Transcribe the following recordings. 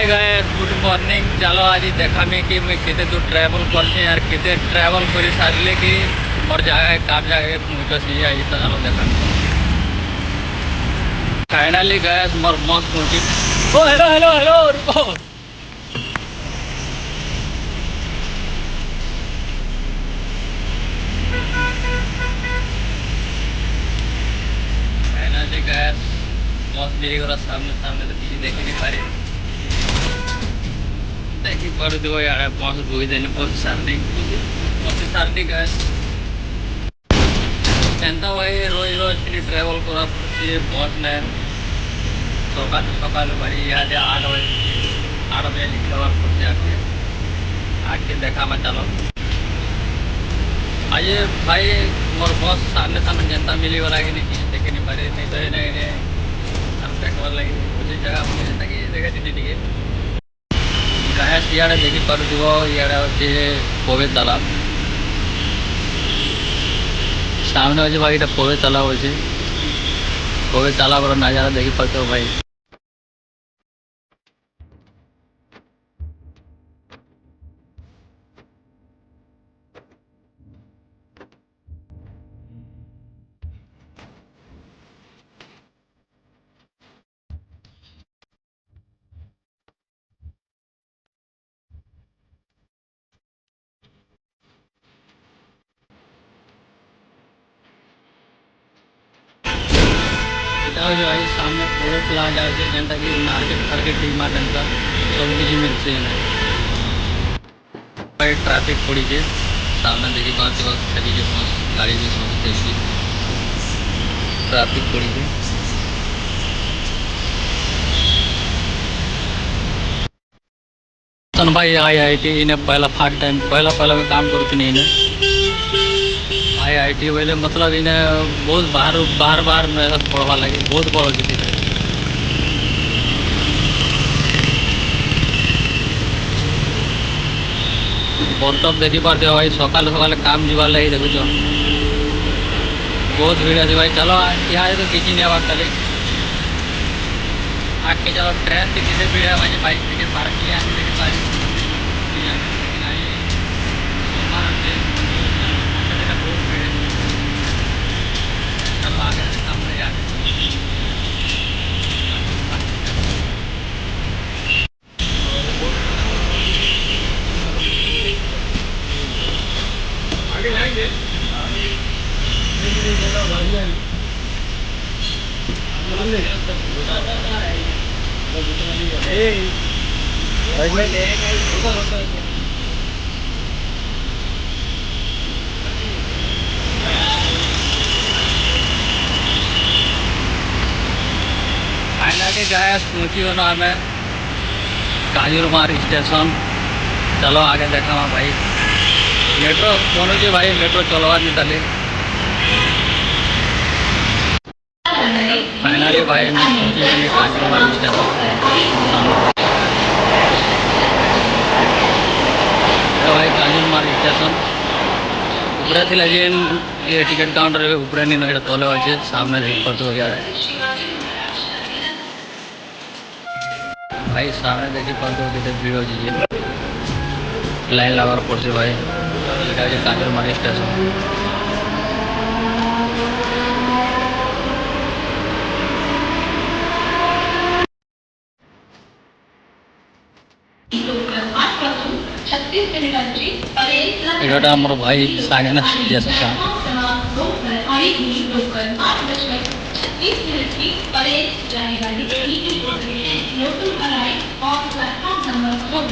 Hi guys good morning. चलो आज देखा मैं कि मैं केते दूर ट्रैवल करछे यार, केते ट्रैवल कर सारले कि मोर जगह काम जगह पहुँचसी आई। चलो देखा फाइनली गाइस मोर मस्त पहुँची। ओ हेलो हेलो हेलो रुको। फाइनली गाइस मस्त मेरे घर सामने सामने तो किसी देख नहीं पा रही। देखी पर दो यार मस्त धोई देने बहुत सारनी मस्त सारनी गाइस। एंता भाई रोज रोज ट्रैवल करा पड़ती बहुत ने सकाल सकाल भाई यहाँ 8 बजे निकलवा पड़ते आके देखा मैं। चलो आज भाई मोर बस सामने सामने जनता मिली वाला कि नहीं किसी देखे नहीं पारे नहीं तो नहीं देखा लगी उसी जगह मुझे ताकि देखा दीदी टे गैस इे देखी पार्थिव इे हे कोवे तालाब सामने अच्छे भाई कोवे तालाब अच्छे कोवे तालाब नजारा देखी पार्थ भाई। भाई सामने कोवे प्लाजा अच्छे जेनता कि मार्केट फार्केट डी मार्ट एंता सब किसी मिलते हैं भाई। ट्रैफिक पड़ी है सामने देखी पार्थ खाली मस्त गाड़ी भी मस्त देखी ट्रैफिक पड़ी है। सन भाई आई इन्हें पहला फर्स्ट टाइम पहला पहला मैं काम करती नहीं इन्हें आई बोले मतलब इन्हें बहुत बाहर बाहर बाहर मेहनत पढ़वा लगे बहुत बड़ किसी बर्तब देखी पार्थ भाई सकाल सकाल काम जीवार लगी देखुच बहुत भीड़ अच्छे भाई। चलो यहाँ तो किसी नहीं आवाज चले आके चलो ट्रेन से किसी भीड़ है भाई बाइक लेके पार्क किया लेके पार्क बहुत भीड़ है। चलो आगे सामने जाते आगे जाएंगे। फाइनली गैस पहुँची हो ना मैं काजूरमार्ग स्टेशन। चलो आगे देखा वहाँ भाई मेट्रो पहुँचे भाई मेट्रो चलवा नहीं ताले फाइनली भाई पहुँची काजूरमार्ग स्टेशन। भाई काजूरमार्ग स्टेशन उपरे थी जेन ये टिकट काउंटर उपरे नहीं तले अच्छे सामने देख पड़ते भाई सामने देखी पड़ते कितने भीड़ हो लाइन लगा पड़े भाई ये काजूरमार्ग स्टेशन। এটা আমার ভাই সাগেনা जैसा का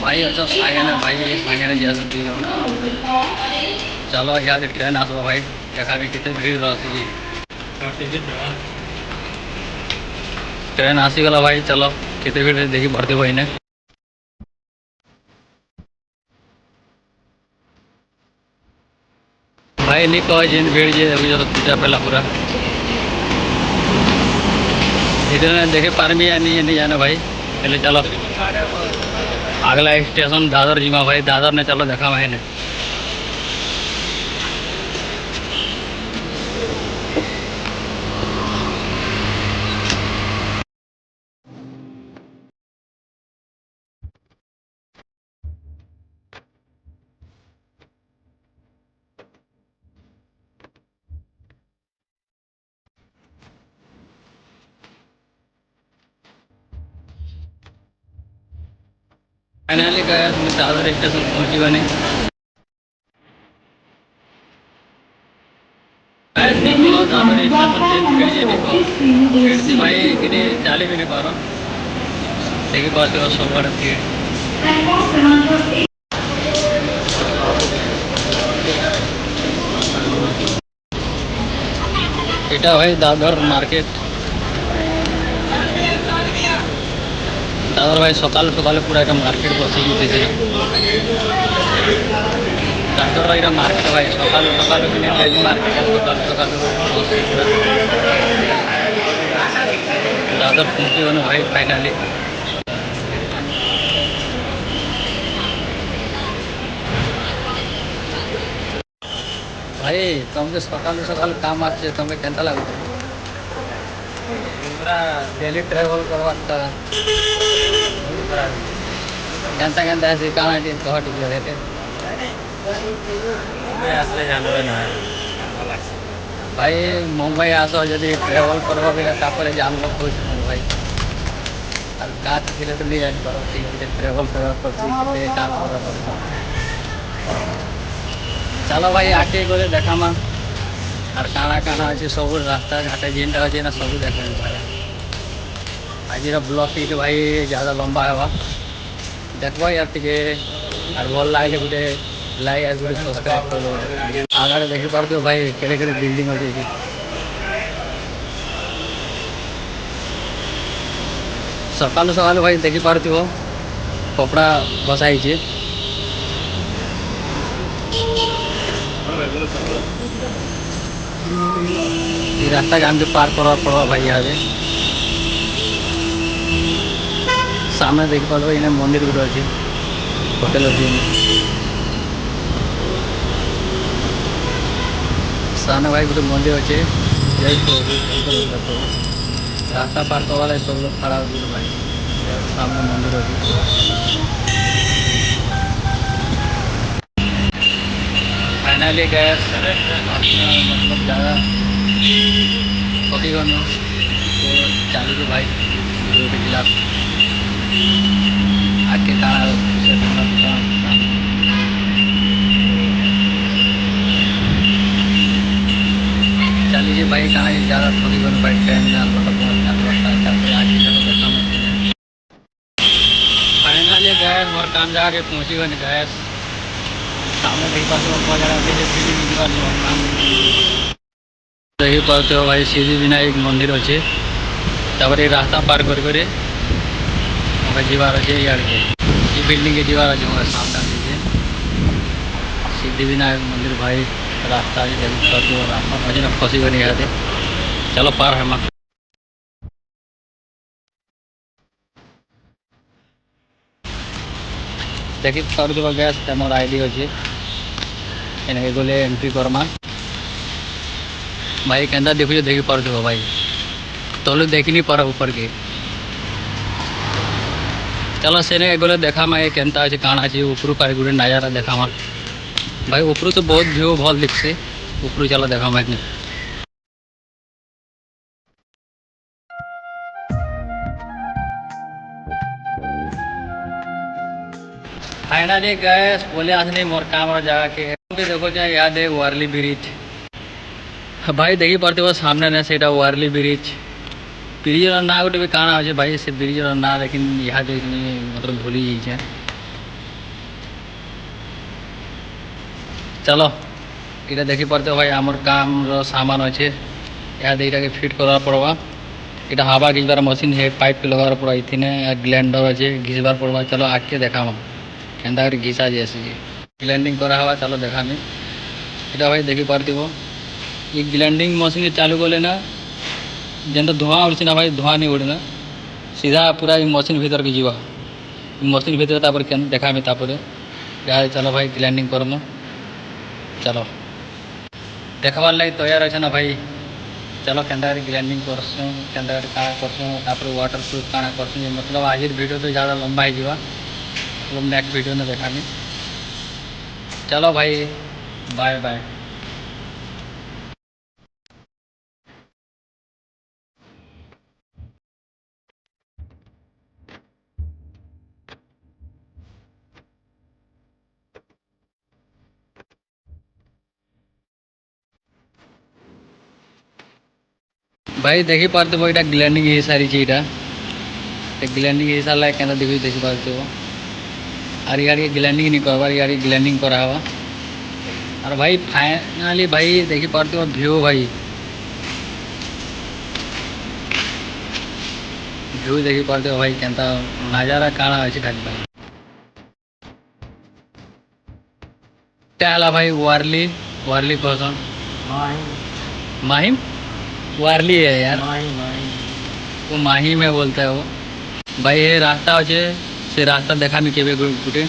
भाई अच्छा सागेना भाई सागेना जैसा चलो यार ट्रेन आसो भाई देखा भी कितने भीड़ रहती ट्रेन आसीगला भाई। चलो कितने भीड़ देखी भरती भाई ने भाई नहीं कह जेन भीड़ जे अभी जो पूजा पहला पूरा इधर देखे पारमी या नहीं जाना भाई पहले। चलो अगला स्टेशन दादर जीमा भाई दादर ने चलो देखा भाई ने फाइनाली गया तुम्हें दादर स्टेशन पहुंची बनी दादर स्टेशन से भाई कि चाली भी नहीं पा रहा देखिए बात सबुआड़े भीड़ এটা ভাই দাদর মার্কেট দাদর ভাই সকাল সকালে পুরো একটা মার্কেট বসে উঠেছে দাদর ভাই এটা মার্কেট ভাই সকাল সকাল কিনে মার্কেট সকাল সকাল দাদর পৌঁছে গেল ভাই ফাইনালি ভাই তোমাকে সকাল সকাল কাম আসছে তোমাকে কেনতা লাগুছে पूरा डेली ट्रैवल करवाता केनता केनता ऐसे कहाँ है कह टिक रहते আসলে জানবে না ভাই মুম্বাই আসো যদি ট্রাভেল করবো তারপরে জানবো ভাই আর কাজ ଥିଲେ তো নিয়ে জানি পারো ঠিক আছে ট্রাভেল করার পর কাজ করার পর চলো ভাই আগে করে দেখামা আর কাଣା কাଣା আছে ସବୁ রাস্তা ঘাটে যেটা আছে না ସବୁ দেখা ভাই ଆଜିର ବ୍ଲଗ୍ ଟିକେ ଭାଇ ज़्यादा ଲମ୍ବା ହେବା ଦେଖବ ୟାର ଟିକେ আর ଭଲ ଲାଗିଲେ ଗୋଟେ ଲାଇକ୍ ଆଉ ଗୋଟେ ସବସ୍କ୍ରାଇବ୍ କରିଦେବ ଆଗରେ ଦେଖିପାରୁଥିବ ଭାଇ କେଡ଼େ କେଡ଼େ ବିଲ୍ଡିଂ ଅଛି ଏଠି ସକାଳୁ ସକାଳୁ ଭାଇ ଦେଖିପାରୁଥିବ କପଡ଼ା ବସା ହେଇଛି ये रास्ता के आगे पार करवा पड़ा भाई यहाँ सामने देख पार्थ इन मंदिर गुट अच्छे होटेल अच्छे सामने भाई गोटे मंदिर अच्छे रास्ता पार करवा सब लोग खड़ा हो भाई सामने मंदिर अच्छे फाइनाली गए मतलब ज़्यादा कभी करना तो चालू तो भाई के खिलाफ आके चलिए भाई कहाँ ज़्यादा थोड़ी बन भाई ट्रेन फाइनली गए और काम जाके पहुँची बन गए सामने नहीं पास देखिए भाई सिद्धि विनायक मंदिर अच्छे तापर रास्ता पार कर जीवार अच्छे यार ये बिल्डिंग के जीवार अच्छे सामने दीजिए सिद्धि विनायक मंदिर भाई रास्ता रास्ता मजे में फंसी बनी है चलो पार है माँ देखिए पार गैस मोर आईडी अच्छे एने गले एंट्री करमा भाई केंदा देखो देखी पार भाई तले देखी नहीं पार ऊपर के चलो सेने गले देखा मैं केनता अच्छे काण अच्छे ऊपर पार गोटे नजारा देखा भाई ऊपर तो बहुत व्यू भल दिखसे ऊपर चलो देखा मैं फाइनली गए बोले आसनी मोर काम जगह के देखो याद है वारली ब्रिज भाई देखी पार्थ सामने ना से वारली ब्रिज ब्रिजर ना गोटे भी काଣା अच्छे भाई से ब्रिजर ना लेकिन यहाँ मतलब भूली जाइए चलो ये देखी पार्थ भाई आमर काम सामान अच्छे यहाँ के फिट करवा पड़वा यहाँ हवा घिचबार मशीन है पाइप के लगार पड़ा इतने ग्लैंडर अच्छे घिचबार पड़वा चलो आके देखा केन्ता घिसा जैसे ग्लैंडिंग करा हवा चलो देखा यहाँ भाई देखी पार्थ ये ग्लैंडिंग मशीन चालू कले ना जेनता धुआं उड़े ना भाई धुआं नहीं उड़े ना सीधा पूरा मशीन भीतर के जीवा मशीन भीतर तापर देखा तापर चलो भाई ग्लैंडिंग करम चलो देखबार लगे तैयार अच्छे ना भाई चलो केन्ता ग्लैंडिंग करसूँ केन्ता काଣା करसूँ तापर वाटर प्रूफ काଣା करसूँ मतलब आज वीडियो तो ज़्यादा लंबा हो मतलब नेक्स्ट वीडियो में देखा चलो भाई बाय बाय। भाई देखी पार्थ भाई ग्लैंडिंग ही सारी चीज़ ग्लैंडिंग ही सारा क्या देखी पार्थ आर यार ग्लैंडिंग नहीं करवा यार ग्लैंडिंग करा हुआ और भाई फाइनाली भाई देखी पार्थ व्यू भाई व्यू देखी पार्थ भाई क्या नजारा काଣା अच्छे खाली भाई क्या भाई वारली वारली कहसन माहिम वारली है यार वो माही में बोलता है वो भाई ये रास्ता अच्छे से रास्ता देखा मैं केवे गुटे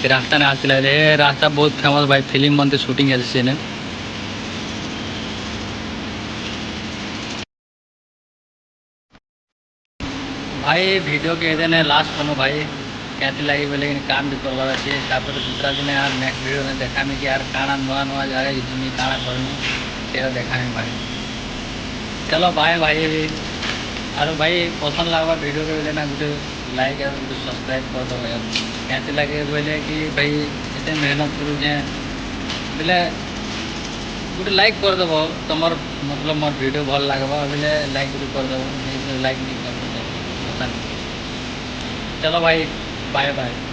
से रास्ता नहीं आसला रास्ता बहुत फेमस भाई फिल्म बनते शूटिंग है से भाई वीडियो के दिन लास्ट बनो भाई कैसे लगी बोले काम भी करवार अच्छे दूसरा दिन यार नेक्स्ट वीडियो में देखा कि यार काଣା नुआ नुआ जगह जितनी काଣା करनी देखा भाई चलो बाय भाई और भाई पसंद लगा वीडियो के बोले ना गोटे लाइक और गोटे सब्सक्राइब कर दो यार कैसे लगे बोले कि भाई एते मेहनत करूँ बोले गोटे लाइक कर दब तुम मतलब मोर वीडियो भल लगवा बोले लाइक कर दब लाइक नहीं कर दो पता नहीं चलो भाई बाय बाय